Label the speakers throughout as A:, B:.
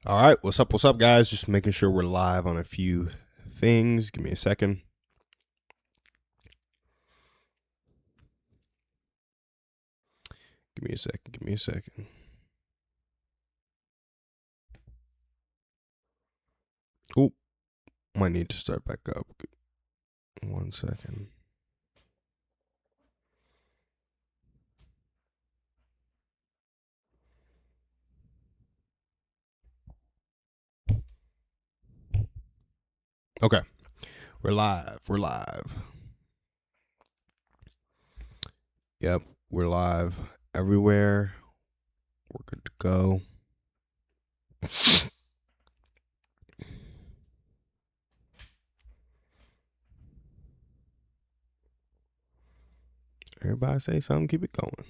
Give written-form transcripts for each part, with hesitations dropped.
A: All right, what's up, guys? Just making sure we're live on a few things. Give me a second. Give me a second. Give me a second. Oh, might need to start back up. 1 second. Okay, we're live. We're live. Yep, we're live everywhere. We're good to go. Everybody say something. Keep it going.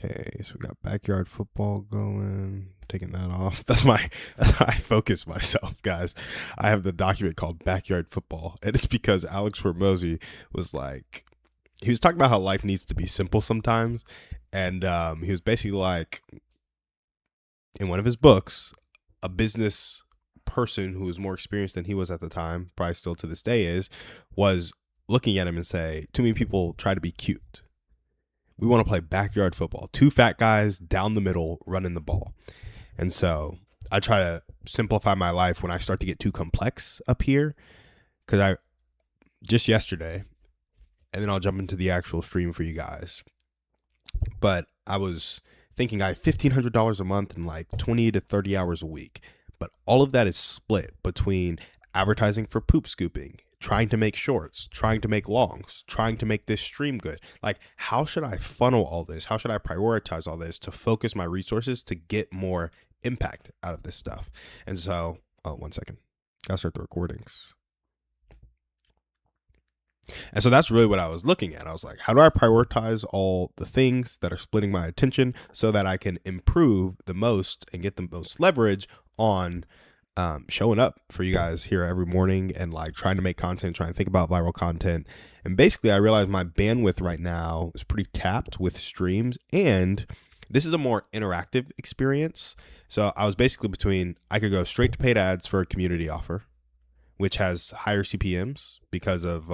A: Okay, so we got backyard football going. Taking that off. That's how I focus myself, guys. I have the document called Backyard Football, and it's because Alex Hormozy was like, he was talking about how life needs to be simple sometimes, and he was basically like, in one of his books, a business person who was more experienced than he was at the time, probably still to this day was looking at him and say, too many people try to be cute. We want to play backyard football. Two fat guys down the middle running the ball. And so I try to simplify my life when I start to get too complex up here. Because I just yesterday, and then I'll jump into the actual stream for you guys. But I was thinking I have $1,500 a month and like 20 to 30 hours a week. But all of that is split between advertising for poop scooping, trying to make shorts, trying to make longs, trying to make this stream good. Like, how should I funnel all this? How should I prioritize all this to focus my resources to get more impact out of this stuff? And so, 1 second. Gotta start the recordings. And so that's really what I was looking at. I was like, how do I prioritize all the things that are splitting my attention so that I can improve the most and get the most leverage on showing up for you guys here every morning and like trying to make content, trying to think about viral content. And basically I realized my bandwidth right now is pretty tapped with streams, and this is a more interactive experience. So I was basically between, I could go straight to paid ads for a community offer, which has higher CPMs because of,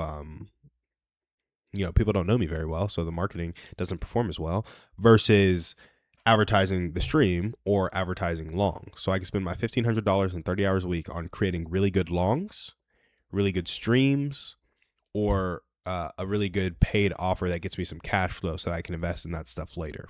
A: people don't know me very well, so the marketing doesn't perform as well, versus advertising the stream or advertising long. So I can spend my $1,500 and 30 hours a week on creating really good longs, really good streams, or a really good paid offer that gets me some cash flow so I can invest in that stuff later.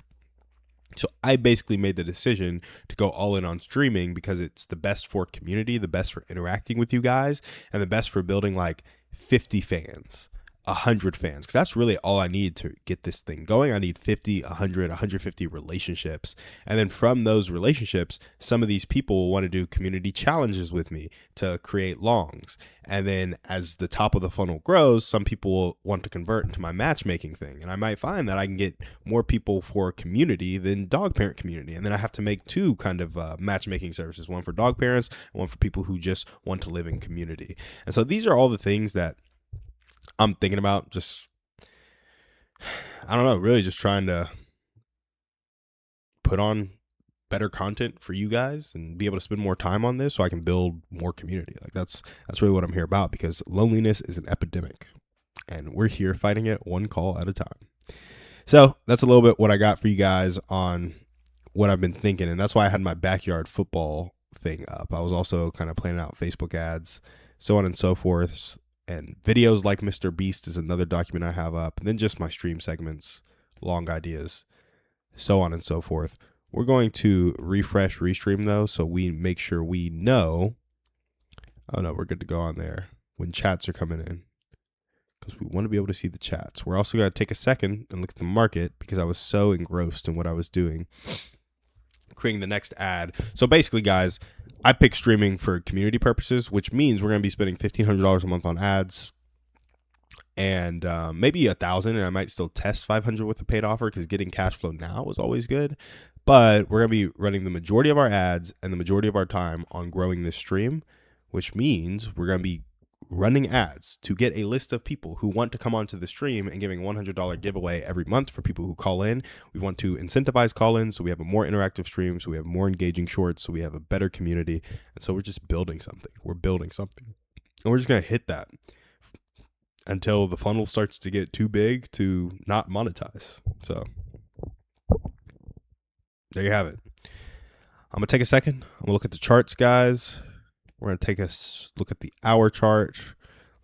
A: So I basically made the decision to go all in on streaming because it's the best for community, the best for interacting with you guys, and the best for building like 50 fans, 100 fans, because that's really all I need to get this thing going. I need 50, 100, 150 relationships. And then from those relationships, some of these people will want to do community challenges with me to create longs. And then as the top of the funnel grows, some people will want to convert into my matchmaking thing. And I might find that I can get more people for community than dog parent community. And then I have to make two kind of matchmaking services, one for dog parents and one for people who just want to live in community. And so these are all the things that I'm thinking about. Just, I don't know, really just trying to put on better content for you guys and be able to spend more time on this so I can build more community. Like that's really what I'm here about, because loneliness is an epidemic and we're here fighting it one call at a time. So that's a little bit what I got for you guys on what I've been thinking. And that's why I had my backyard football thing up. I was also kind of planning out Facebook ads, so on and so forth. And videos like Mr. Beast is another document I have up. And then just my stream segments, long ideas, so on and so forth. We're going to refresh restream though, so we make sure we know. Oh no, we're good to go on there when chats are coming in, because we want to be able to see the chats. We're also going to take a second and look at the market, because I was so engrossed in what I was doing, creating the next ad. So basically, guys, I picked streaming for community purposes, which means we're going to be spending $1,500 a month on ads, and maybe $1,000, and I might still test 500 with a paid offer, because getting cash flow now is always good. But we're going to be running the majority of our ads and the majority of our time on growing this stream, which means we're going to be running ads to get a list of people who want to come onto the stream and giving $100 giveaway every month for people who call in. We want to incentivize call-ins so we have a more interactive stream, so we have more engaging shorts, so we have a better community. And so we're just building something. We're building something. And we're just going to hit that until the funnel starts to get too big to not monetize. So there you have it. I'm going to take a second. I'm going to look at the charts, guys. We're going to take a look at the hour chart.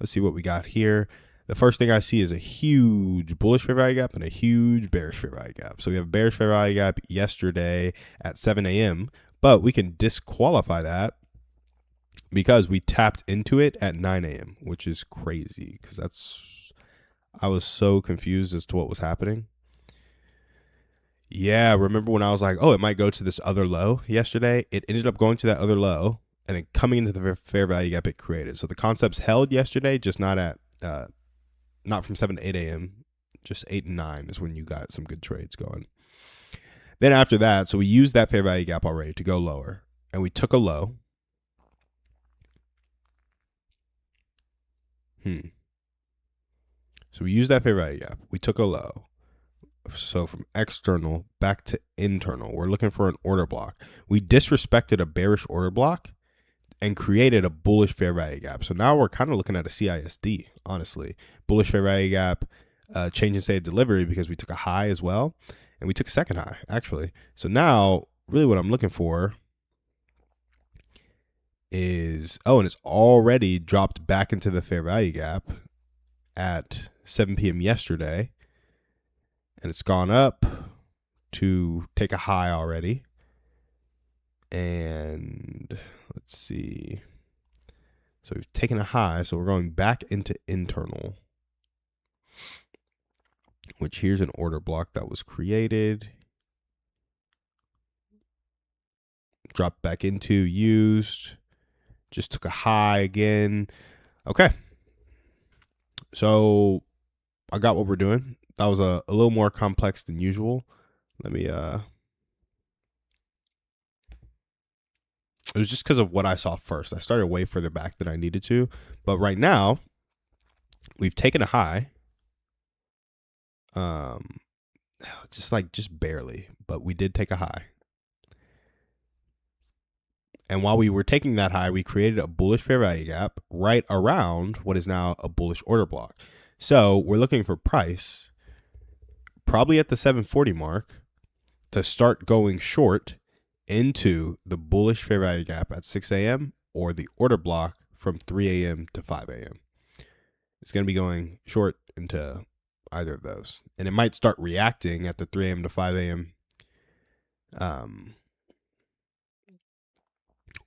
A: Let's see what we got here. The first thing I see is a huge bullish fair value gap and a huge bearish fair value gap. So we have a bearish fair value gap yesterday at 7 a.m., but we can disqualify that because we tapped into it at 9 a.m., which is crazy because I was so confused as to what was happening. Yeah, remember when I was like, oh, it might go to this other low yesterday? It ended up going to that other low and then coming into the fair value gap it created. So the concepts held yesterday, just not at not from 7 to 8 a.m., just 8 and 9 is when you got some good trades going. Then after that, so we used that fair value gap already to go lower, and we took a low. So we used that fair value gap. We took a low. So from external back to internal, we're looking for an order block. We disrespected a bearish order block and created a bullish fair value gap. So now we're kind of looking at a CISD, honestly. Bullish fair value gap, change in state of delivery because we took a high as well. And we took a second high, actually. So now, really what I'm looking for is, oh, and it's already dropped back into the fair value gap at 7 p.m. yesterday. And it's gone up to take a high already. And let's see. So we've taken a high. So we're going back into internal, which here's an order block that was created. Dropped back into used. Just took a high again. Okay. So I got what we're doing. That was a little more complex than usual. Let me, it was just because of what I saw first. I started way further back than I needed to. But right now, we've taken a high. Just barely. But we did take a high. And while we were taking that high, we created a bullish fair value gap right around what is now a bullish order block. So we're looking for price probably at the 740 mark to start going short into the bullish fair value gap at 6 a.m. or the order block from 3 a.m. to 5 a.m. It's going to be going short into either of those. And it might start reacting at the 3 a.m. to 5 a.m.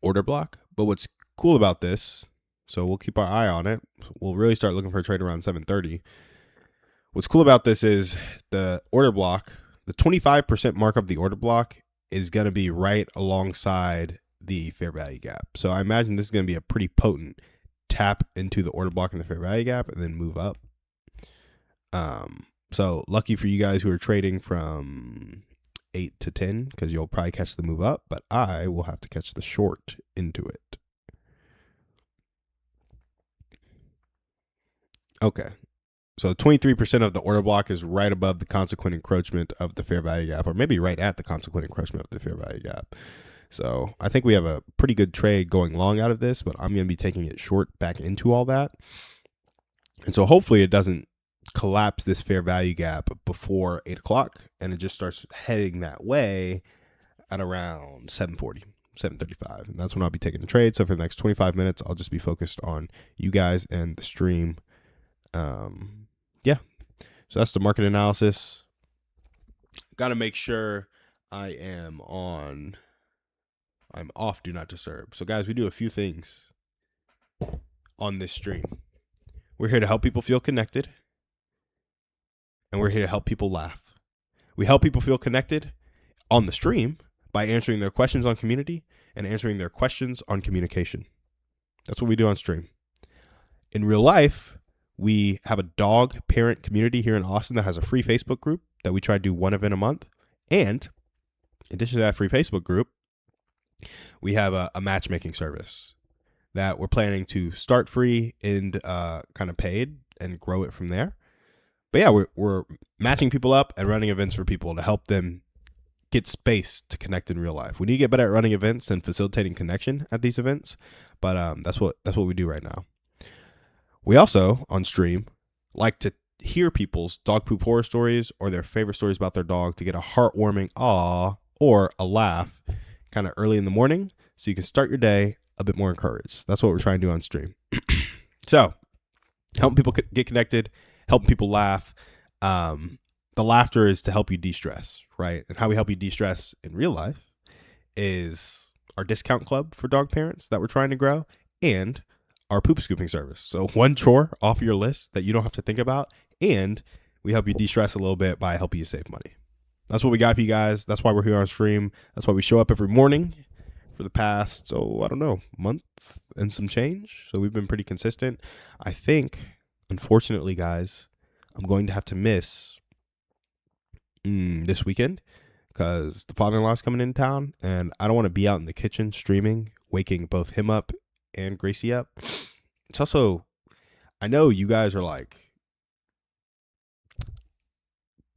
A: Order block. But what's cool about this, so we'll keep our eye on it. We'll really start looking for a trade around 7:30. What's cool about this is the order block, the 25% mark of the order block is going to be right alongside the fair value gap. So I imagine this is going to be a pretty potent tap into the order block in the fair value gap and then move up. So lucky for you guys who are trading from 8 to 10 because you'll probably catch the move up, but I will have to catch the short into it. Okay. So 23% of the order block is right above the consequent encroachment of the fair value gap, or maybe right at the consequent encroachment of the fair value gap. So I think we have a pretty good trade going long out of this, but I'm going to be taking it short back into all that. And so hopefully it doesn't collapse this fair value gap before 8 o'clock, and it just starts heading that way at around 7:40, 7:35. And that's when I'll be taking the trade. So for the next 25 minutes, I'll just be focused on you guys and the stream. Yeah, so that's the market analysis. Got to make sure I'm off do not disturb. So guys, we do a few things on this stream. We're here to help people feel connected, and we're here to help people laugh. We help people feel connected on the stream by answering their questions on community and answering their questions on communication. That's what we do on stream. In real life, we have a dog parent community here in Austin that has a free Facebook group that we try to do one event a month. And in addition to that free Facebook group, we have a matchmaking service that we're planning to start free and kind of paid and grow it from there. But yeah, we're matching people up and running events for people to help them get space to connect in real life. We need to get better at running events and facilitating connection at these events, but that's what we do right now. We also on stream like to hear people's dog poop horror stories or their favorite stories about their dog to get a heartwarming aw or a laugh kind of early in the morning so you can start your day a bit more encouraged. That's what we're trying to do on stream. So helping people get connected, helping people laugh. The laughter is to help you de-stress, right? And how we help you de-stress in real life is our discount club for dog parents that we're trying to grow and our poop scooping service. So one chore off your list that you don't have to think about, and we help you de-stress a little bit by helping you save money. That's what we got for you guys. That's why we're here on stream. That's why we show up every morning for the past, month and some change. So we've been pretty consistent. I think, unfortunately, guys, I'm going to have to miss this weekend because the father-in-law is coming in town and I don't want to be out in the kitchen streaming, waking both him up and Gracie up. It's also, I know you guys are like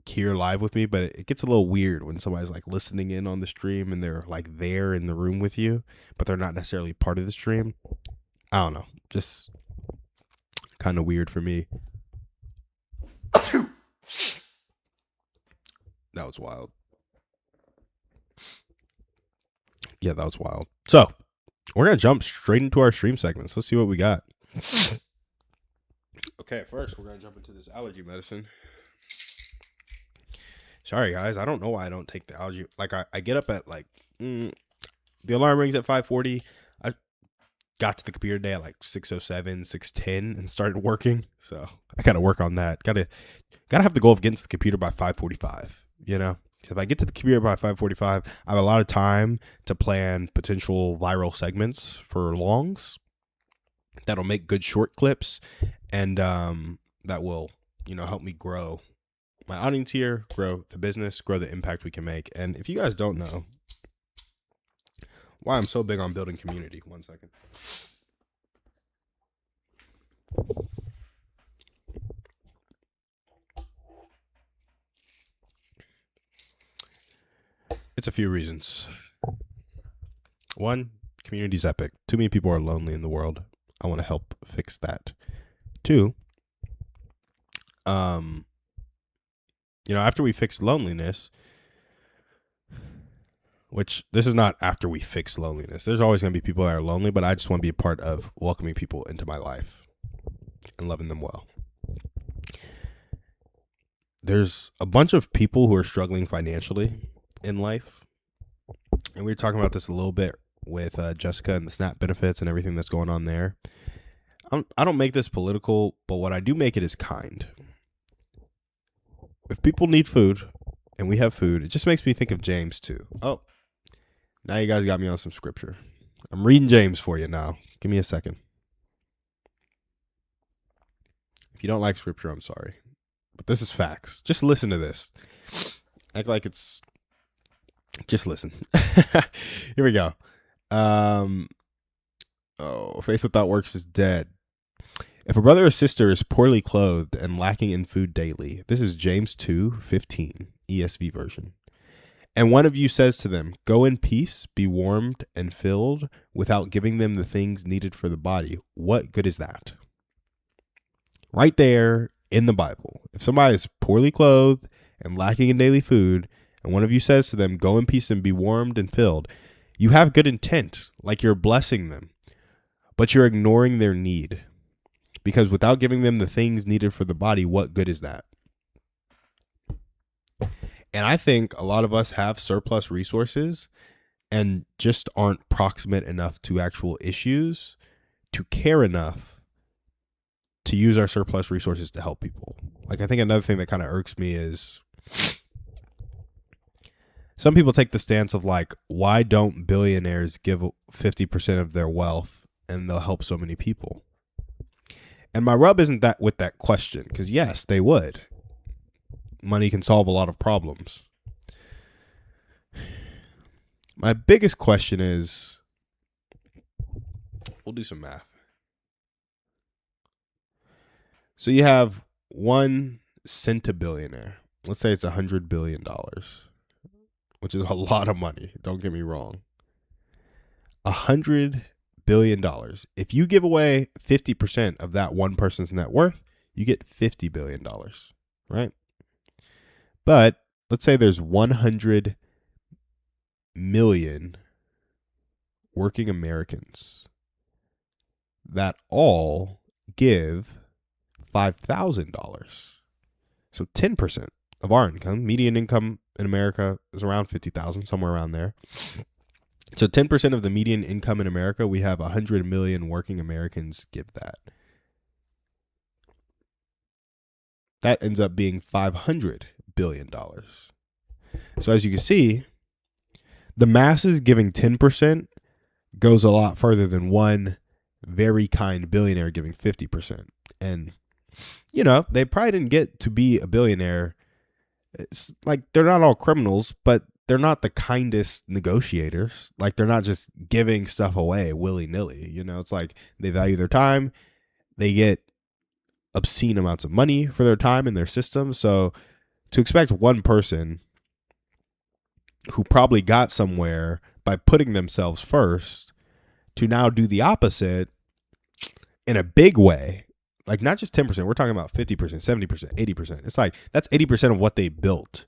A: here live with me, but it gets a little weird when somebody's like listening in on the stream and they're like there in the room with you, but they're not necessarily part of the stream. I don't know, just kind of weird for me. That was wild. Yeah, that was wild. So we're going to jump straight into our stream segments. Let's see what we got. Okay, first we're going to jump into this allergy medicine. Sorry, guys. I don't know why I don't take the allergy. Like, I get up at, the alarm rings at 5:40. I got to the computer today at, 6:07, 6:10 and started working. So I got to work on that. Got to have the goal of getting to the computer by 5:45, you know? If I get to the computer by 5:45, I have a lot of time to plan potential viral segments for longs that'll make good short clips and that will, help me grow my audience here, grow the business, grow the impact we can make. And if you guys don't know why I'm so big on building community, one second. It's a few reasons. One, community's epic. Too many people are lonely in the world. I want to help fix that. Two, after we fix loneliness, which this is not after we fix loneliness. There's always going to be people that are lonely, but I just want to be a part of welcoming people into my life and loving them well. There's a bunch of people who are struggling financially in life. And we were talking about this a little bit with Jessica and the SNAP benefits and everything that's going on there. I don't make this political, but what I do make it is kind. If people need food and we have food, it just makes me think of James too. Oh, now you guys got me on some scripture. I'm reading James for you now. Give me a second. If you don't like scripture, I'm sorry. But this is facts. Just listen to this. Act like it's... Just listen. Here we go. Faith without works is dead. If a brother or sister is poorly clothed and lacking in food daily, this is James 2:15, ESV version. And one of you says to them, go in peace, be warmed and filled, without giving them the things needed for the body. What good is that? Right there in the Bible. If somebody is poorly clothed and lacking in daily food, and one of you says to them, go in peace and be warmed and filled, you have good intent, like you're blessing them, but you're ignoring their need. Because without giving them the things needed for the body, what good is that? And I think a lot of us have surplus resources and just aren't proximate enough to actual issues to care enough to use our surplus resources to help people. Like, I think another thing that kind of irks me is some people take the stance of like, why don't billionaires give 50% of their wealth and they'll help so many people? And my rub isn't that with that question, because yes, they would. Money can solve a lot of problems. My biggest question is, We'll do some math. So you have 1 centibillionaire. Let's say it's $100 billion, which is a lot of money. Don't get me wrong. $100 billion. If you give away 50% of that one person's net worth, you get $50 billion, right? But let's say there's 100 million working Americans that all give $5,000. So 10% of our income, median income in America is around 50,000, somewhere around there. So 10% of the median income in America, we have 100 million working Americans give that. That ends up being $500 billion. So as you can see, the masses giving 10% goes a lot further than one very kind billionaire giving 50%. And, you know, they probably didn't get to be a billionaire. It's like they're not all criminals, but they're not the kindest negotiators. Like they're not just giving stuff away willy-nilly. You know, it's like they value their time. They get obscene amounts of money for their time in their system. So to expect one person who probably got somewhere by putting themselves first to now do the opposite in a big way, like not just 10%, we're talking about 50%, 70%, 80%. It's like that's 80% of what they built.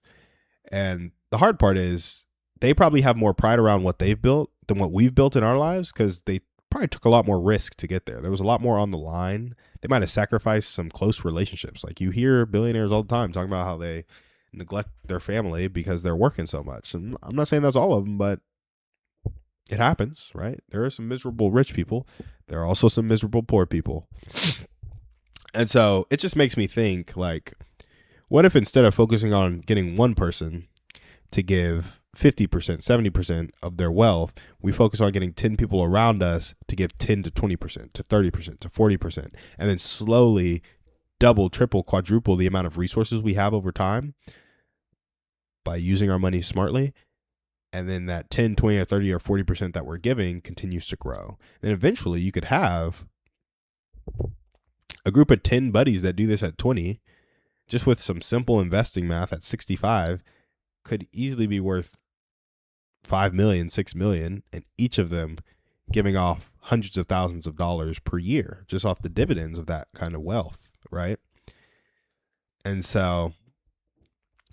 A: And the hard part is they probably have more pride around what they've built than what we've built in our lives because they probably took a lot more risk to get there. There was a lot more on the line. They might have sacrificed some close relationships. Like you hear billionaires all the time talking about how they neglect their family because they're working so much. And I'm not saying that's all of them, but it happens, right? There are some miserable rich people. There are also some miserable poor people. And so it just makes me think, like, what if instead of focusing on getting one person to give 50%, 70% of their wealth, we focus on getting 10 people around us to give 10 to 20%, to 30%, to 40%, and then slowly double, triple, quadruple the amount of resources we have over time by using our money smartly. And then that 10, 20, or 30, or 40% that we're giving continues to grow. Then eventually you could have a group of 10 buddies that do this at 20, just with some simple investing math at 65, could easily be worth 5 million, 6 million, and each of them giving off hundreds of thousands of dollars per year just off the dividends of that kind of wealth, right? And so,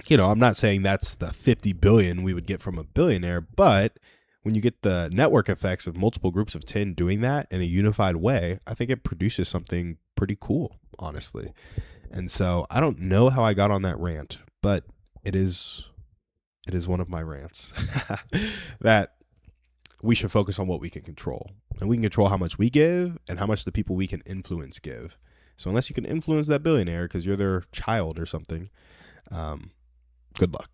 A: you know, I'm not saying that's the 50 billion we would get from a billionaire, but when you get the network effects of multiple groups of 10 doing that in a unified way, I think it produces something pretty cool, honestly. And so I don't know how I got on that rant, but it is one of my rants that we should focus on what we can control. And we can control how much we give and how much the people we can influence give. So unless you can influence that billionaire because you're their child or something, good luck.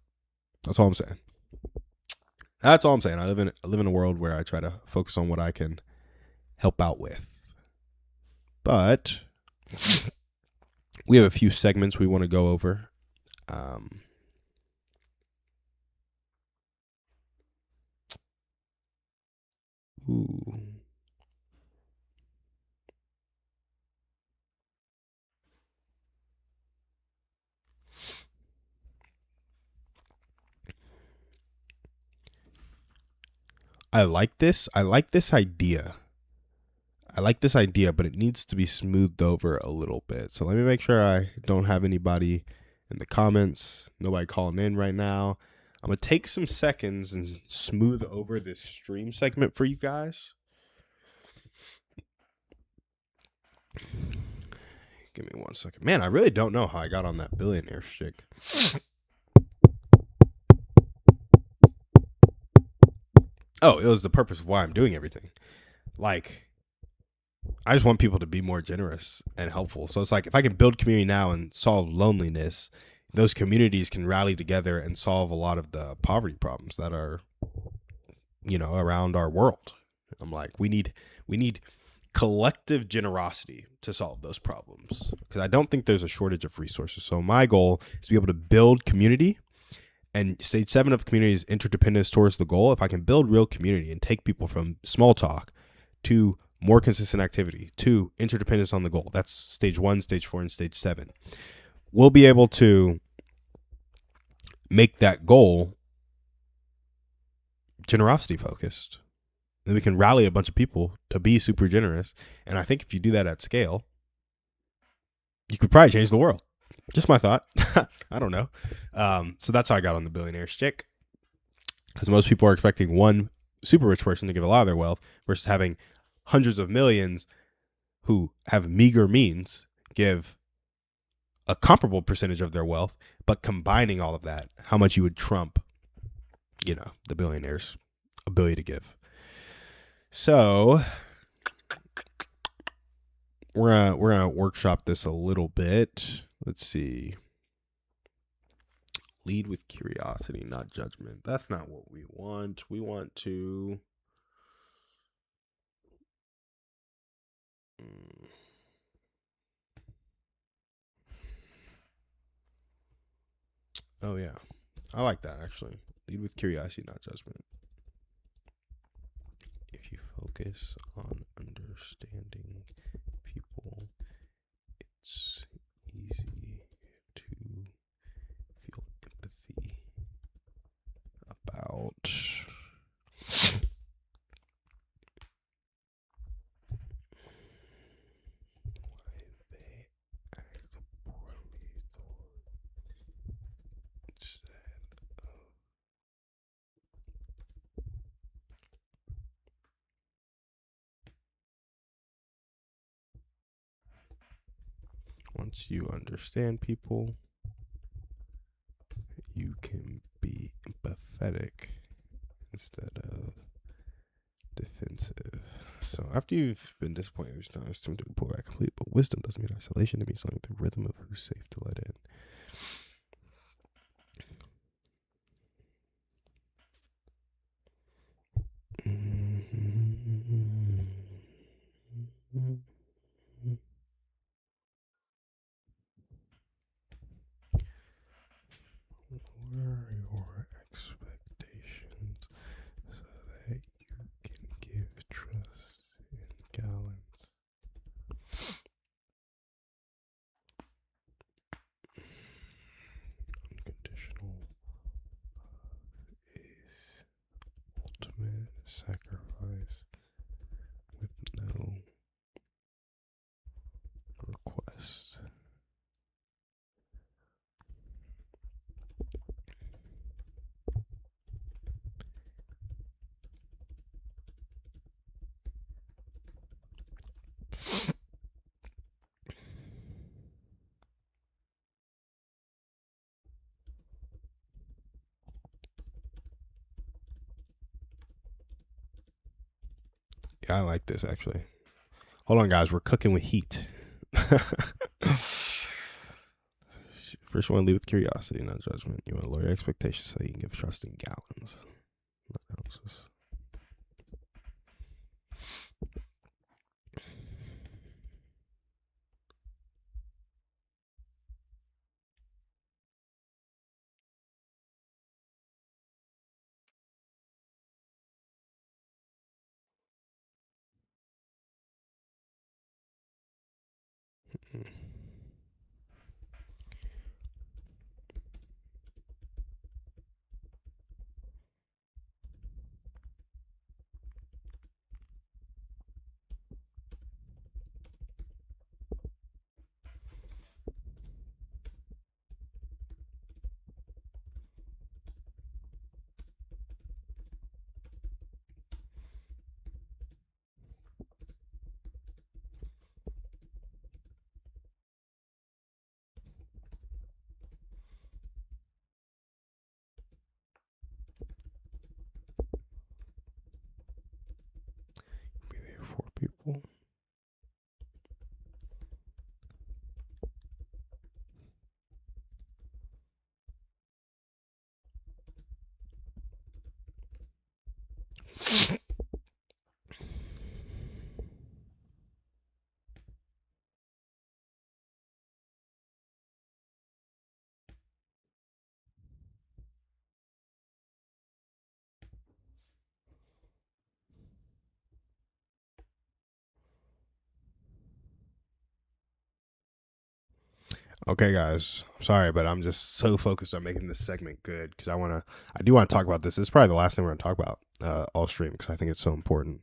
A: That's all I'm saying. That's all I'm saying. I live in a world where I try to focus on what I can help out with. But we have a few segments we want to go over. Ooh. I like this idea. But it needs to be smoothed over a little bit. So let me make sure I don't have anybody in the comments, nobody calling in right now. I'm going to take some seconds and smooth over this stream segment for you guys. Give me 1 second. Man, I really don't know how I got on that billionaire shtick. Oh, it was the purpose of why I'm doing everything. Like, I just want people to be more generous and helpful. So it's like if I can build community now and solve loneliness, those communities can rally together and solve a lot of the poverty problems that are, you know, around our world. I'm like, we need collective generosity to solve those problems because I don't think there's a shortage of resources. So my goal is to be able to build community. And stage 7 of community is interdependence towards the goal. If I can build real community and take people from small talk to more consistent activity. 2, interdependence on the goal. That's stage 1, stage 4, and stage 7. We'll be able to make that goal generosity focused. And we can rally a bunch of people to be super generous. And I think if you do that at scale, you could probably change the world. Just my thought. I don't know. So that's how I got on the billionaire stick. Because most people are expecting one super rich person to give a lot of their wealth versus having hundreds of millions who have meager means give a comparable percentage of their wealth, but combining all of that, how much you would trump, the billionaire's ability to give. So we're gonna workshop this a little bit. Let's see. Lead with curiosity, not judgment. That's not what we want. We want to. Oh yeah, I like that actually. Lead with curiosity, not judgment. If you focus on understanding people, it's easy to feel empathy about why they act poorly instead of. Once you understand people, you can be empathetic instead of defensive. So after you've been disappointed, it's not time to pull back completely. But wisdom doesn't mean isolation. It means knowing the rhythm of who's safe to let in. Lower your expectations so that you can give trust in gallons. Unconditional is ultimate sacrifice with no request. Yeah, I like this actually. Hold on, guys. We're cooking with heat. First, you want to lead with curiosity, not judgment. You want to lower your expectations so you can give trust in gallons, not ounces. Mm. Be there for people. Okay, guys. Sorry, but I'm just so focused on making this segment good because I do want to talk about this. This is probably the last thing we're going to talk about all stream because I think it's so important.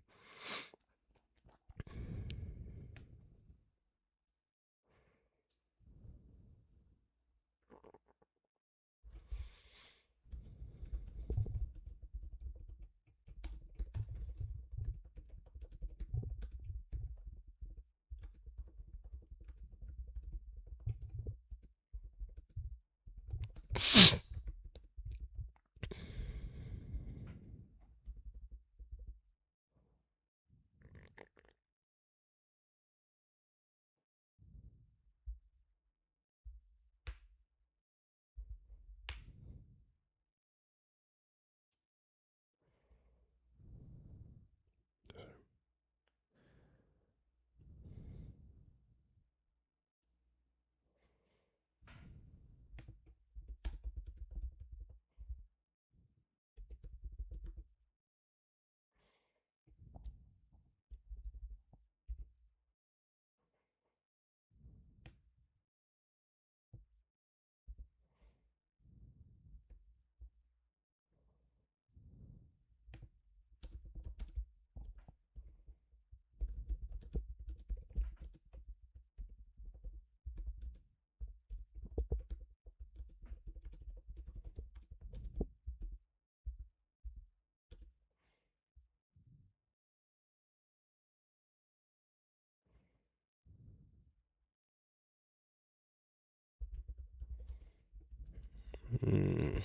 A: Mm.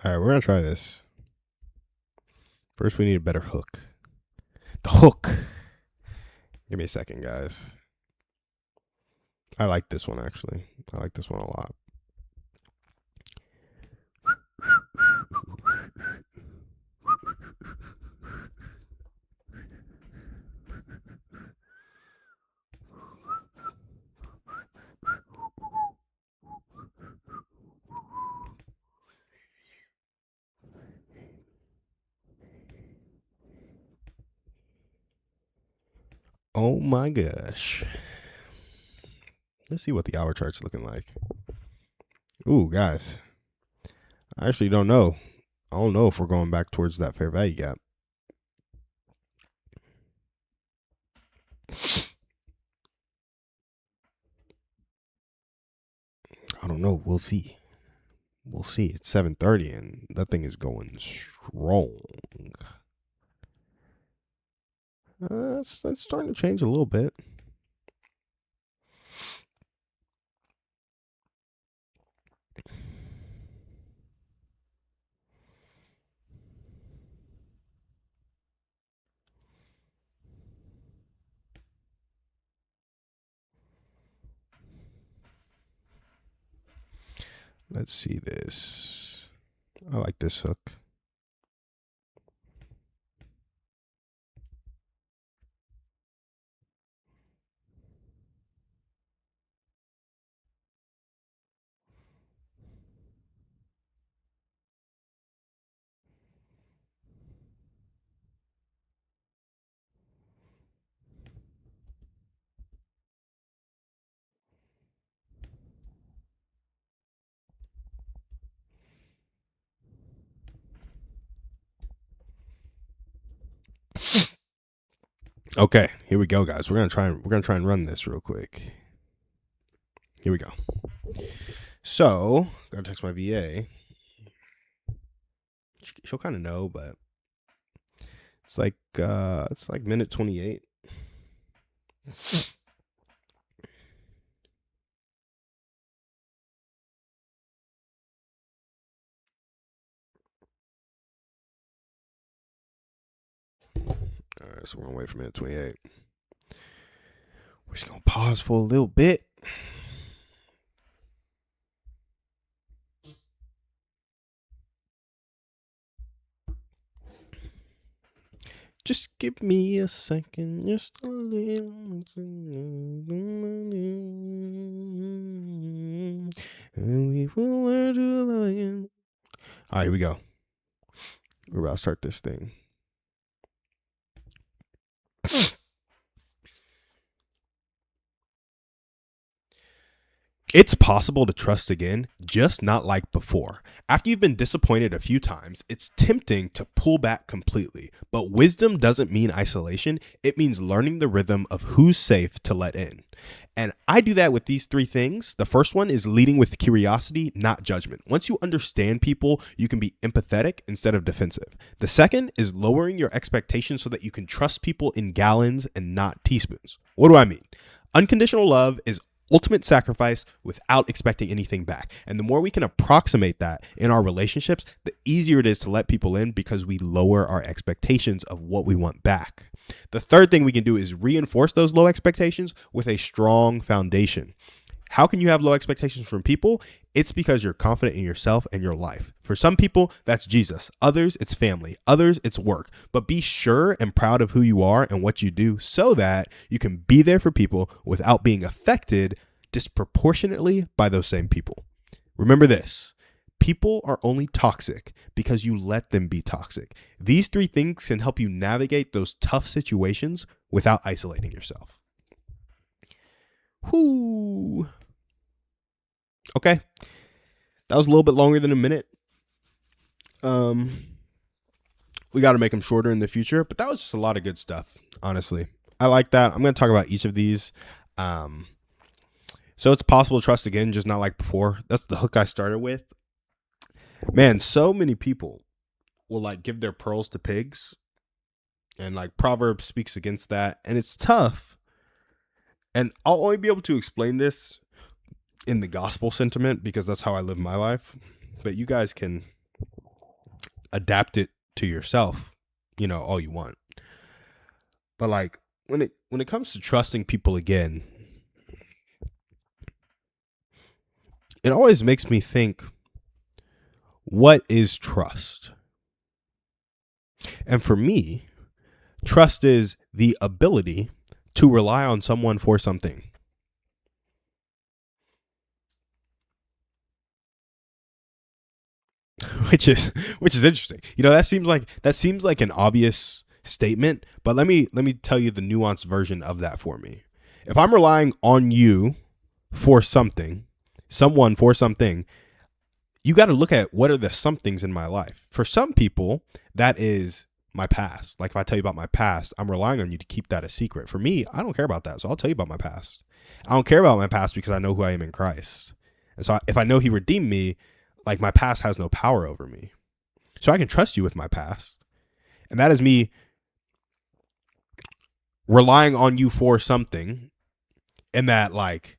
A: All right, we're going to try this. First, we need a better hook. The hook. Give me a second, guys. I like this one, actually. I like this one a lot. Oh my gosh. Let's see what the hour chart's looking like. Ooh, guys. I actually don't know. I don't know if we're going back towards that fair value gap. I don't know. We'll see. We'll see. It's 7:30 and that thing is going strong. It's starting to change a little bit. Let's see this. I like this hook. Okay, here we go, guys. We're gonna try and run this real quick. Here we go. So, gotta text my VA. She'll kind of know, but it's like minute 28. All right, so we're gonna wait for minute 28. We're just gonna pause for a little bit. Just give me a second. Just a little. And we will learn to love again. All right, here we go. We're about to start this thing. It's possible to trust again, just not like before. After you've been disappointed a few times, it's tempting to pull back completely. But wisdom doesn't mean isolation, it means learning the rhythm of who's safe to let in. And I do that with these three things. The first one is leading with curiosity, not judgment. Once you understand people, you can be empathetic instead of defensive. The second is lowering your expectations so that you can trust people in gallons and not teaspoons. What do I mean? Unconditional love is ultimate sacrifice without expecting anything back. And the more we can approximate that in our relationships, the easier it is to let people in because we lower our expectations of what we want back. The third thing we can do is reinforce those low expectations with a strong foundation. How can you have low expectations from people? It's because you're confident in yourself and your life. For some people, that's Jesus. Others, it's family. Others, it's work. But be sure and proud of who you are and what you do so that you can be there for people without being affected disproportionately by those same people. Remember this. People are only toxic because you let them be toxic. These three things can help you navigate those tough situations without isolating yourself. Whoo. Okay. That was a little bit longer than a minute. We got to make them shorter in the future, but that was just a lot of good stuff, honestly. I like that. I'm going to talk about each of these. So it's possible to trust again, just not like before. That's the hook I started with. Man, so many people will like give their pearls to pigs, and like Proverbs speaks against that, and it's tough. And I'll only be able to explain this in the gospel sentiment because that's how I live my life. But you guys can adapt it to yourself, all you want. But like when it comes to trusting people again, it always makes me think, what is trust? And for me, trust is the ability to rely on someone for something. Which is interesting. That seems like an obvious statement, but let me tell you the nuanced version of that for me. If I'm relying on you for something, someone for something, you got to look at what are the somethings in my life. For some people, that is my past. Like if I tell you about my past, I'm relying on you to keep that a secret. For me, I don't care about that, so I'll tell you about my past. I don't care about my past because I know who I am in Christ. And so if I know he redeemed me, like my past has no power over me. So I can trust you with my past. And that is me relying on you for something, and that like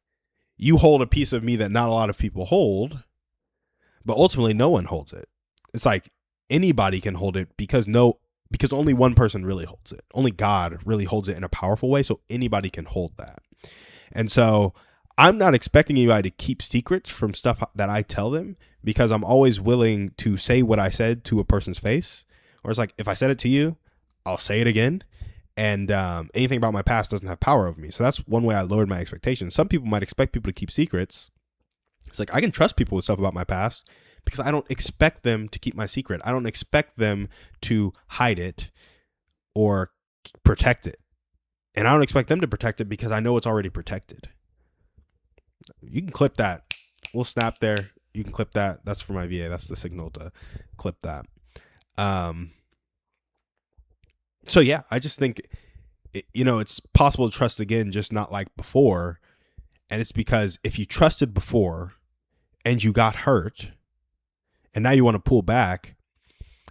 A: you hold a piece of me that not a lot of people hold, but ultimately no one holds it. It's like anybody can hold it because only one person really holds it. Only God really holds it in a powerful way. So anybody can hold that. And so I'm not expecting anybody to keep secrets from stuff that I tell them because I'm always willing to say what I said to a person's face. Or it's like, if I said it to you, I'll say it again. And anything about my past doesn't have power over me. So that's one way I lowered my expectations. Some people might expect people to keep secrets. It's like, I can trust people with stuff about my past because I don't expect them to keep my secret. I don't expect them to hide it or protect it. And I don't expect them to protect it because I know it's already protected. You can clip that. We'll snap there. You can clip that. That's for my VA. That's the signal to clip that. So yeah, I just think, it's possible to trust again, just not like before. And it's because if you trusted before and you got hurt and now you want to pull back,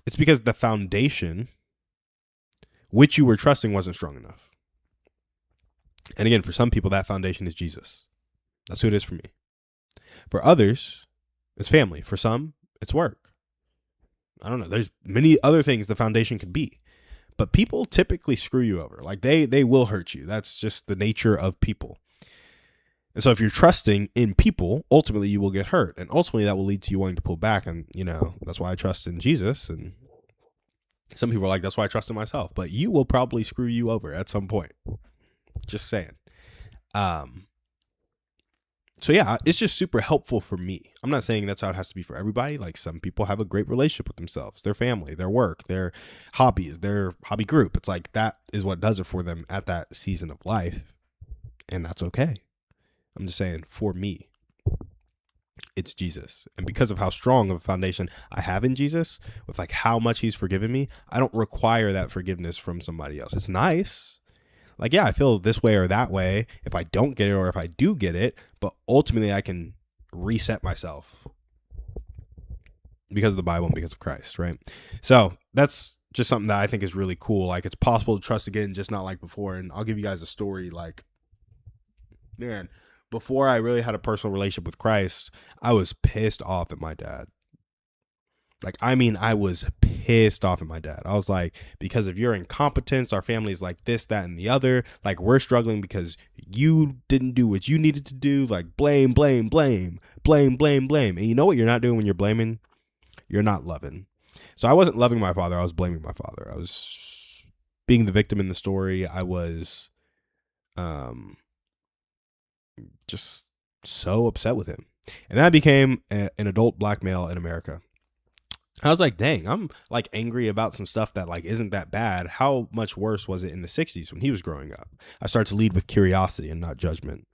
A: it's because the foundation which you were trusting wasn't strong enough. And again, for some people, that foundation is Jesus. That's who it is for me. For others, it's family. For some, it's work. I don't know. There's many other things the foundation could be. But people typically screw you over. Like they will hurt you. That's just the nature of people. And so if you're trusting in people, ultimately you will get hurt. And ultimately that will lead to you wanting to pull back. And, that's why I trust in Jesus. And Some people are like, that's why I trust in myself. But you will probably screw you over at some point. Just saying. So yeah, it's just super helpful for me. I'm not saying that's how it has to be for everybody. Like some people have a great relationship with themselves, their family, their work, their hobbies, their hobby group. It's like that is what does it for them at that season of life. And that's okay. I'm just saying for me, it's Jesus. And because of how strong of a foundation I have in Jesus, with like how much he's forgiven me, I don't require that forgiveness from somebody else. It's nice. Like, yeah, I feel this way or that way if I don't get it or if I do get it, but ultimately I can reset myself because of the Bible and because of Christ, right? So that's just something that I think is really cool. Like, it's possible to trust again, just not like before. And I'll give you guys a story. Like, man, before I really had a personal relationship with Christ, I was pissed off at my dad. Like, I mean, I was pissed off at my dad. I was like, because of your incompetence, our family's like this, that, and the other. Like, we're struggling because you didn't do what you needed to do. Like, blame, blame, blame, blame, blame, blame. And you know what you're not doing when you're blaming? You're not loving. So I wasn't loving my father. I was blaming my father. I was being the victim in the story. I was just so upset with him. And that became an adult black male in America. I was like, dang, I'm like angry about some stuff that like isn't that bad. How much worse was it in the 60s when he was growing up? I started to lead with curiosity and not judgment.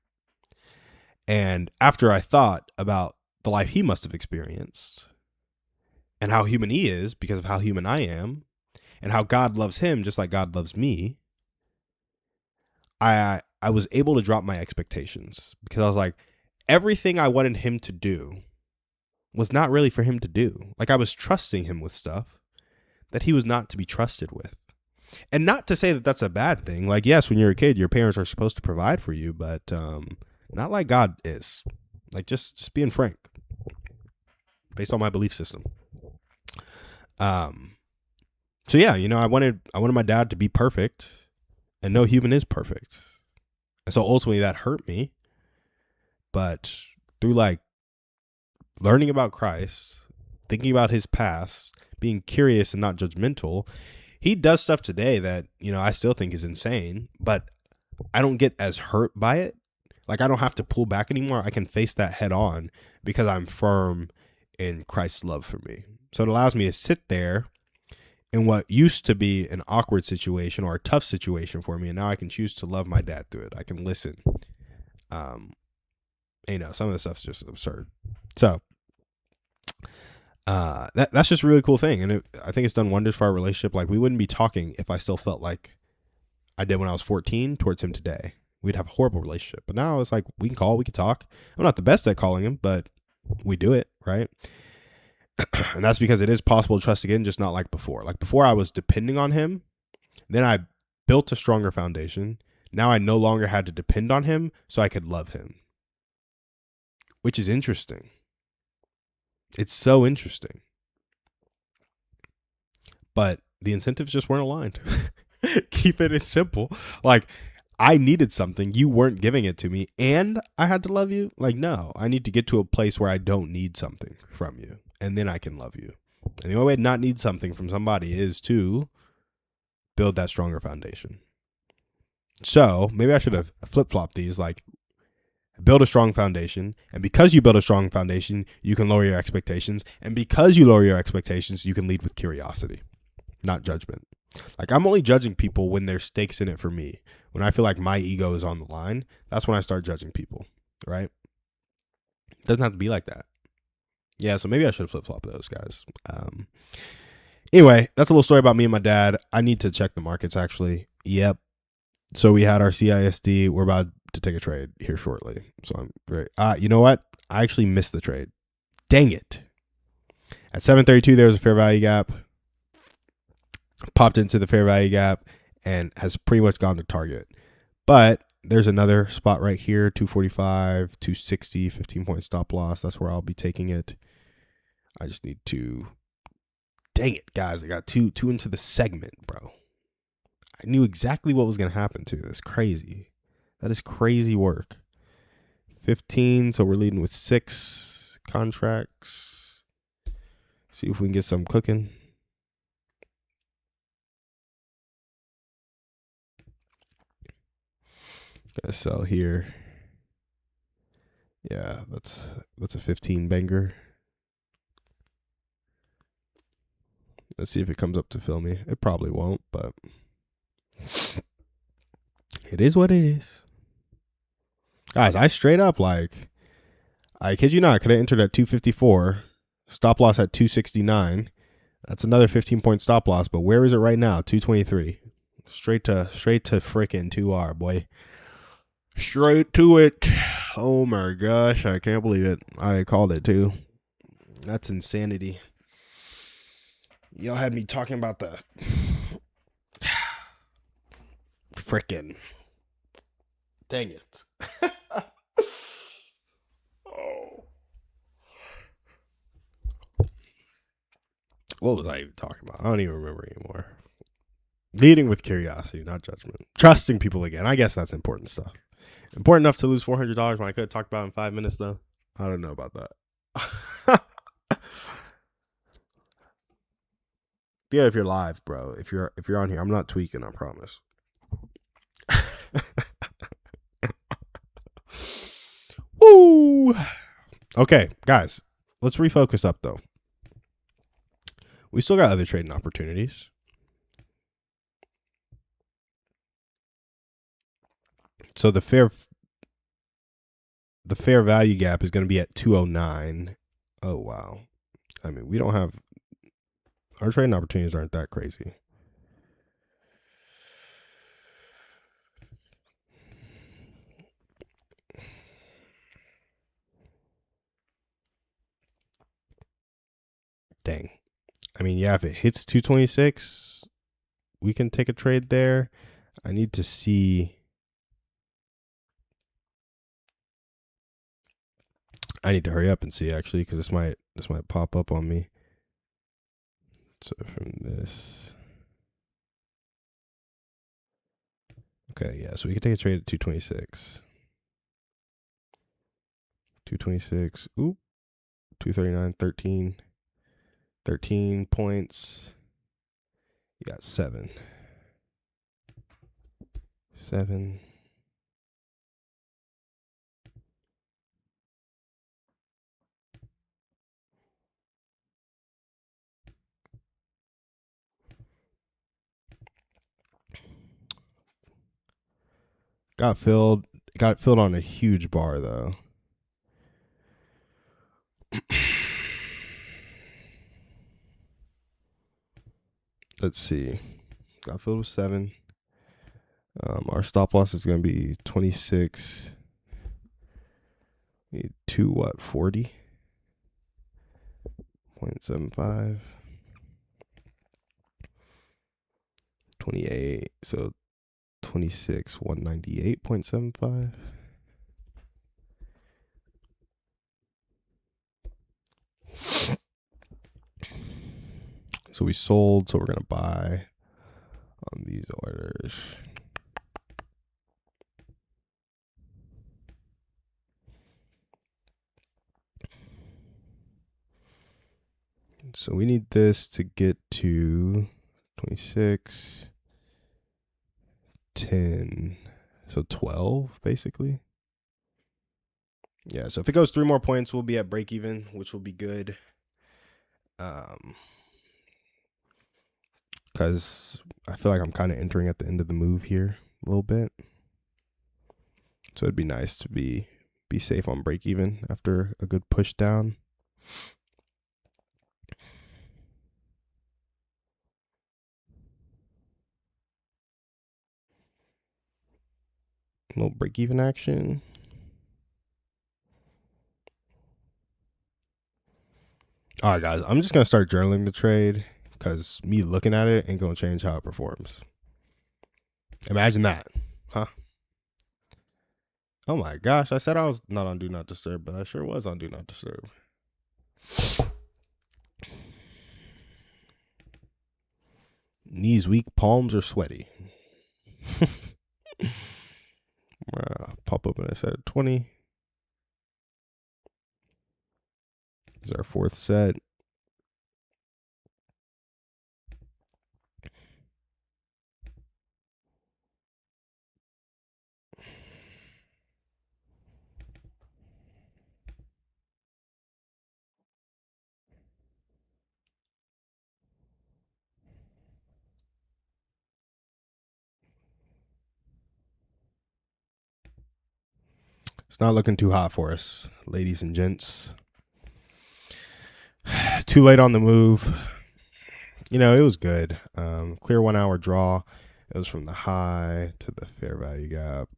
A: And after I thought about the life he must have experienced and how human he is because of how human I am and how God loves him just like God loves me, I was able to drop my expectations because I was like, everything I wanted him to do was not really for him to do. Like, I was trusting him with stuff that he was not to be trusted with. And not to say that that's a bad thing. Like, yes, when you're a kid, your parents are supposed to provide for you, but not like God is. Like, just being frank, based on my belief system. So yeah, you know, I wanted my dad to be perfect, and no human is perfect. And so ultimately that hurt me. But through like learning about Christ, thinking about his past, being curious and not judgmental, he does stuff today that, you know, I still think is insane, but I don't get as hurt by it. Like, I don't have to pull back anymore. I can face that head on because I'm firm in Christ's love for me. So it allows me to sit there in what used to be an awkward situation or a tough situation for me, and now I can choose to love my dad through it. I can listen. You know, some of the stuff's just absurd. So that's just a really cool thing, and I think it's done wonders for our relationship. Like, we wouldn't be talking if I still felt like I did when I was 14 towards him today. We'd have a horrible relationship. But now it's like, we can call, we can talk. I'm not the best at calling him, but we do it, right? And that's because it is possible to trust again, just not like before. Like, before I was depending on him, then I built a stronger foundation. Now I no longer had to depend on him, so I could love him, which is interesting. It's so interesting. But the incentives just weren't aligned. Keeping it simple. Like, I needed something, you weren't giving it to me, and I had to love you. Like, no, I need to get to a place where I don't need something from you, and then I can love you. And the only way to not need something from somebody is to build that stronger foundation. So maybe I should have flip-flopped these. Like, build a strong foundation, and because you build a strong foundation, you can lower your expectations, and because you lower your expectations, you can lead with curiosity, not judgment. Like, I'm only judging people when there's stakes in it for me. When I feel like my ego is on the line, that's when I start judging people, right? It doesn't have to be like that. Yeah, so maybe I should flip-flop those guys. Anyway, that's a little story about me and my dad. I need to check the markets, actually. Yep. So we had our CISD. We're about to take a trade here shortly. So I'm very... you know what? I actually missed the trade. Dang it. At 7:32, there was a fair value gap. Popped into the fair value gap and has pretty much gone to target. But there's another spot right here, 245, 260, 15-point stop loss. That's where I'll be taking it. I just need to... Dang it, guys. I got two into the segment, bro. I knew exactly what was going to happen to. That's crazy. That is crazy work. 15, so we're leading with 6 contracts. See if we can get some cooking. Gonna sell here. Yeah, that's a 15 banger. Let's see if it comes up to fill me. It probably won't, but it is what it is. Guys, I straight up I kid you not, could have entered at 254, stop loss at 269. That's another 15-point stop loss, but where is it right now? 223. Straight to frickin' 2R, boy. Straight to it. Oh my gosh, I can't believe it. I called it too. That's insanity. Y'all had me talking about the frickin' dang it. Oh. What was I even talking about? I don't even remember anymore. Leading with curiosity, not judgment. Trusting people again. I guess that's important stuff. Important enough to lose $400 when I could have talked about it in 5 minutes, though. I don't know about that. Yeah, if you're live, bro. If you're on here, I'm not tweaking, I promise. Woo! Okay, guys, let's refocus up though. We still got other trading opportunities. So the fair value gap is going to be at 209. Oh wow. I mean, we don't have our trading opportunities aren't that crazy. Dang. I mean, yeah, if it hits 226, we can take a trade there. I need to see. I need to hurry up and see actually, because this might pop up on me. So from this. Okay, yeah, so we can take a trade at 226. 226. Oop. 239, 13. 13 points. You got 7. 7. Got filled on a huge bar though. Let's see. Got filled with 7. Our stop loss is going to be 26. Need 40.75. 28. So 26, 198.75. So we sold, so we're going to buy on these orders. So we need this to get to 26, 10, so 12 basically. Yeah, so if it goes 3 more points, we'll be at break even, which will be good. Because I feel like I'm kind of entering at the end of the move here a little bit. So it'd be nice to be safe on break even after a good push down. A little break even action. All right, guys, I'm just going to start journaling the trade because me looking at it ain't going to change how it performs. Imagine that, huh? Oh my gosh, I said I was not on Do Not Disturb, but I sure was on Do Not Disturb. Knees weak, palms are sweaty. Pop open a set at 20. This is our 4th set. It's not looking too hot for us, ladies and gents. Too late on the move. It was good. Clear 1 hour draw. It was from the high to the fair value gap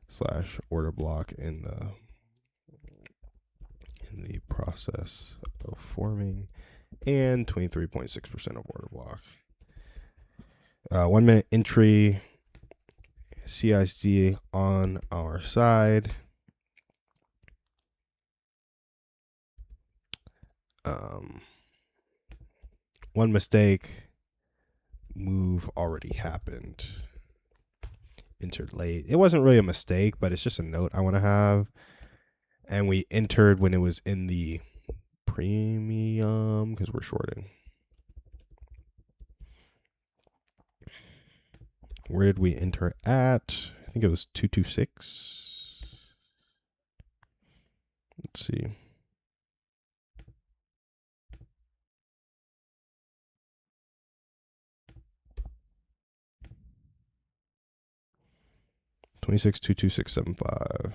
A: / order block in the process of forming, and 23.6% of order block. 1 minute entry, CISD on our side. One mistake, move already happened. Entered late. It wasn't really a mistake, but it's just a note I want to have. And we entered when it was in the premium because we're shorting. Where did we enter at? I think it was 226. Let's see. $26 22675.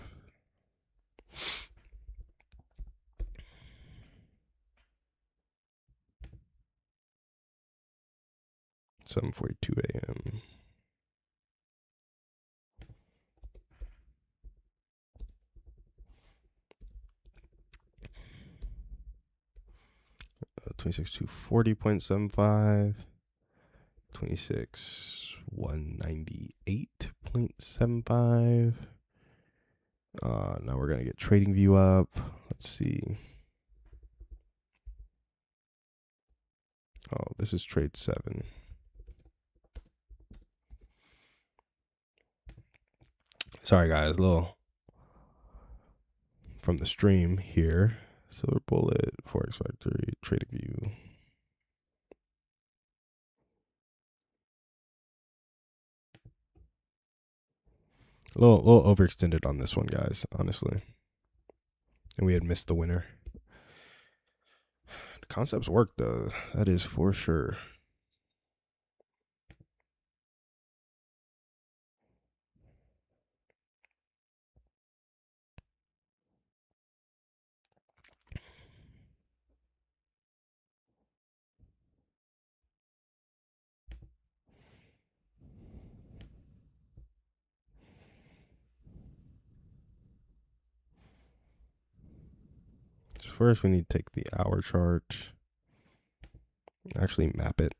A: $7:42 a.m. $26,240.75. 26,198.75. Now we're gonna get trading view up. Let's see. Oh, this is trade 7. Sorry guys, a little from the stream here. Silver Bullet, Forex Factory, trading view. A little overextended on this one, guys, honestly. And we had missed the winner. The concepts work, though. That is for sure. So first, we need to take the hour chart. Actually, map it.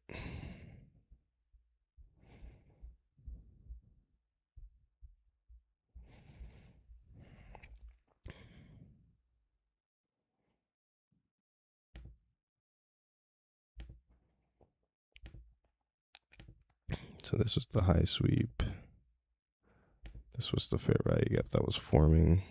A: So this was the high sweep. This was the fair value gap that was forming.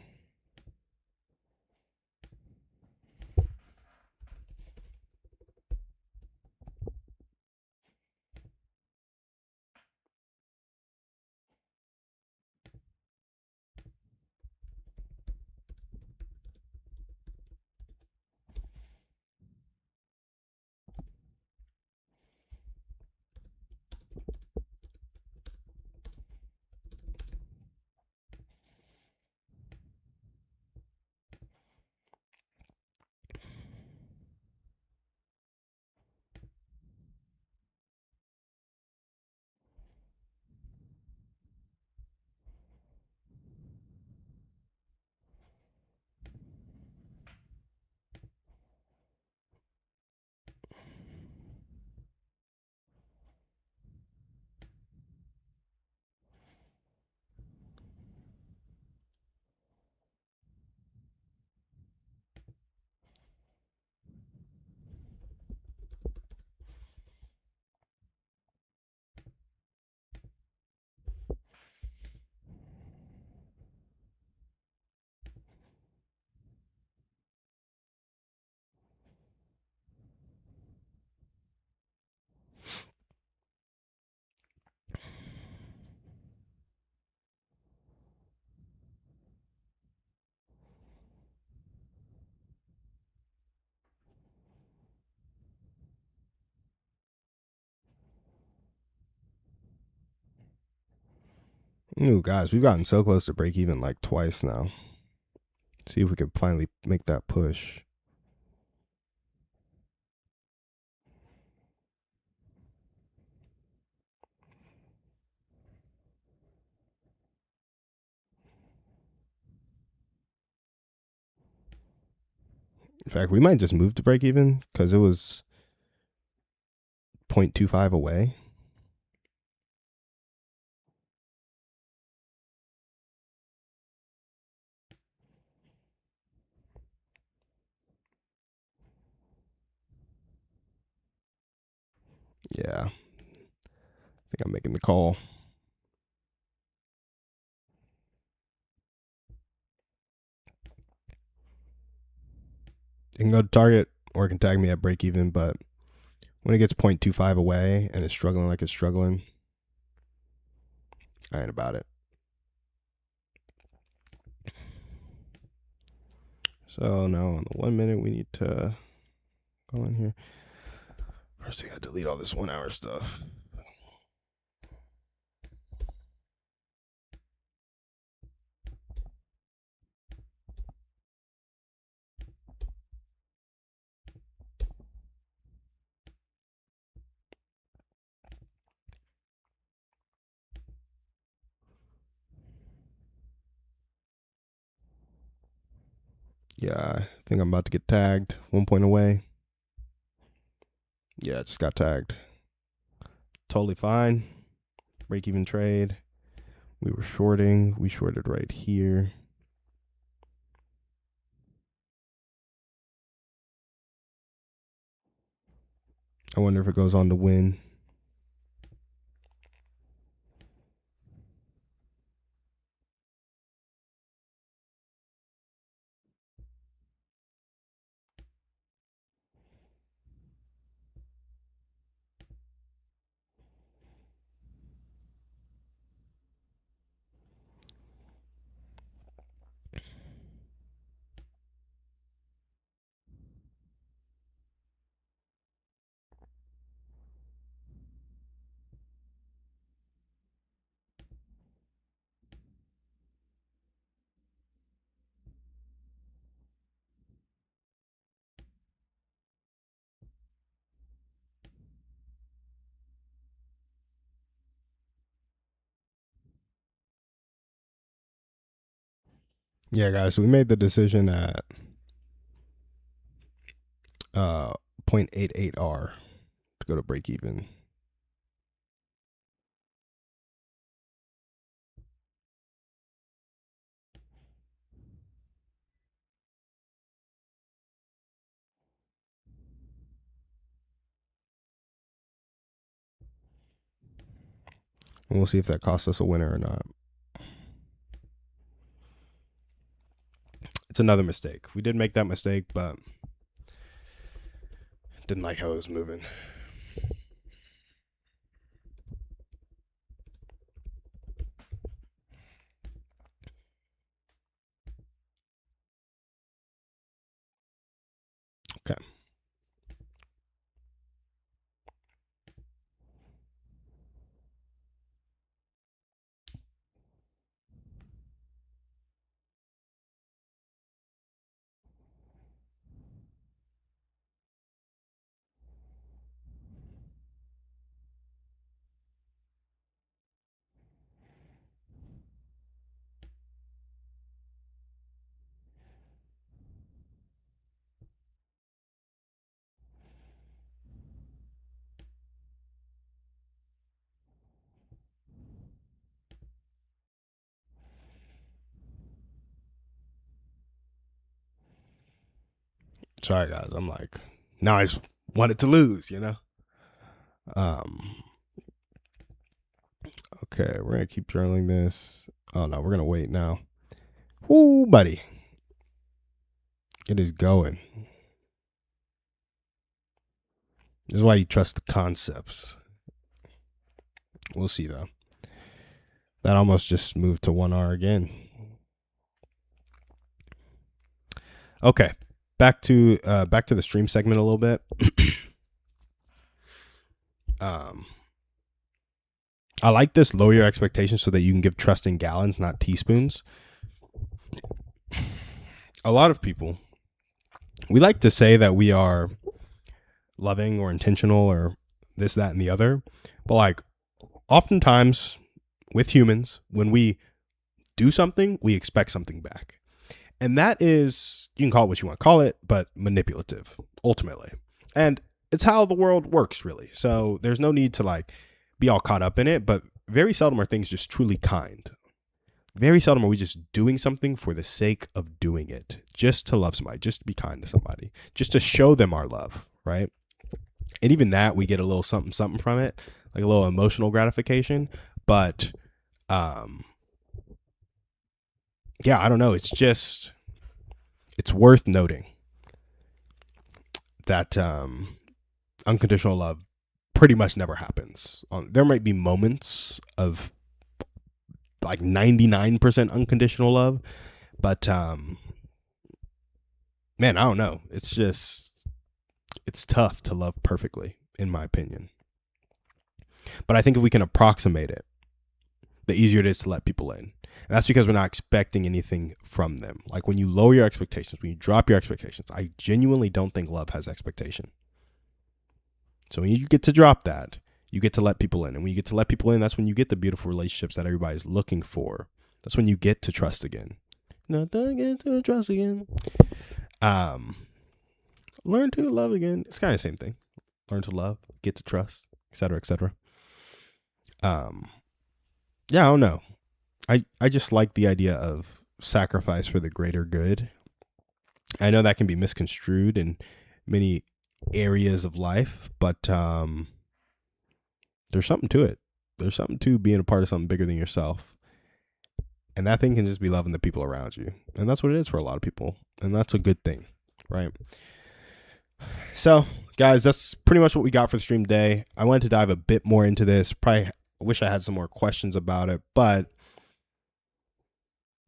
A: Ooh, guys, we've gotten so close to break even like twice now. See if we can finally make that push. In fact, we might just move to break even because it was 0.25 away. Yeah, I think I'm making the call. It can go to target or it can tag me at break even, but when it gets 0.25 away and it's struggling like it's struggling, I ain't about it. So now on the 1 minute, we need to go in here. First, I gotta delete all this 1 hour stuff. Yeah, I think I'm about to get tagged. 1 point away. Yeah, just got tagged. Totally fine. Break even trade. We were shorting. We shorted right here. I wonder if it goes on to win. Yeah, guys, so we made the decision at 0.88R to go to break even. And we'll see if that costs us a winner or not. It's another mistake. We did make that mistake, but didn't like how it was moving. Okay. Sorry, guys. I'm like, now I just wanted to lose, you know? Okay, we're going to keep journaling this. Oh, no, we're going to wait now. Woo, buddy. It is going. This is why you trust the concepts. We'll see, though. That almost just moved to 1R again. Okay, back to the stream segment a little bit. I like this. Lower your expectations so that you can give trust in gallons, not teaspoons. A lot of people, we like to say that we are loving or intentional or this, that, and the other. But like oftentimes with humans, when we do something, we expect something back. And that is, you can call it what you want to call it, but manipulative, ultimately. And it's how the world works, really. So there's no need to like be all caught up in it, but very seldom are things just truly kind. Very seldom are we just doing something for the sake of doing it, just to love somebody, just to be kind to somebody, just to show them our love, right? And even that, we get a little something from it, like a little emotional gratification. But yeah, I don't know. It's worth noting that unconditional love pretty much never happens. There might be moments of like 99% unconditional love, but man, I don't know. It's tough to love perfectly, in my opinion. But I think if we can approximate it, the easier it is to let people in. And that's because we're not expecting anything from them. Like when you lower your expectations, when you drop your expectations, I genuinely don't think love has expectation. So when you get to drop that, you get to let people in. And when you get to let people in, that's when you get the beautiful relationships that everybody's looking for. That's when you get to trust again. Nothing get to trust again. Learn to love again. It's kind of the same thing. Learn to love, get to trust, etc., etc. Yeah, I don't know. I just like the idea of sacrifice for the greater good. I know that can be misconstrued in many areas of life, but there's something to it. There's something to being a part of something bigger than yourself. And that thing can just be loving the people around you. And that's what it is for a lot of people. And that's a good thing, right? So, guys, that's pretty much what we got for the stream today. I wanted to dive a bit more into this. Probably wish I had some more questions about it. But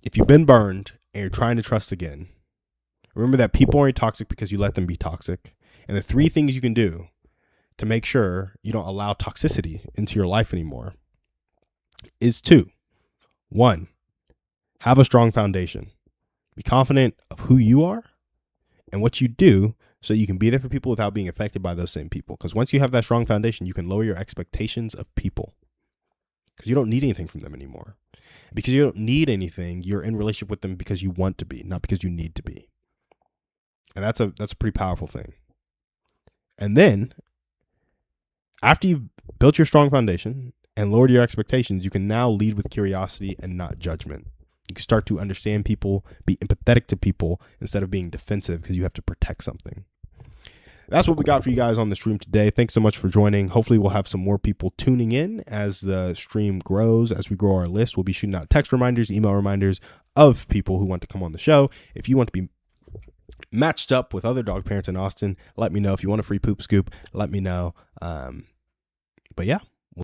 A: if you've been burned and you're trying to trust again, remember that people aren't toxic because you let them be toxic. And the 3 things you can do to make sure you don't allow toxicity into your life anymore is 2. 1, have a strong foundation. Be confident of who you are and what you do so you can be there for people without being affected by those same people. Because once you have that strong foundation, you can lower your expectations of people because you don't need anything from them anymore. Because you don't need anything, you're in relationship with them because you want to be, not because you need to be. And that's a pretty powerful thing. And then after you've built your strong foundation and lowered your expectations, you can now lead with curiosity and not judgment. You can start to understand people, be empathetic to people instead of being defensive because you have to protect something. That's what we got for you guys on the stream today. Thanks so much for joining. Hopefully we'll have some more people tuning in as the stream grows. As we grow our list, we'll be shooting out text reminders, email reminders of people who want to come on the show. If you want to be matched up with other dog parents in Austin, let me know. If you want a free poop scoop, let me know. But yeah.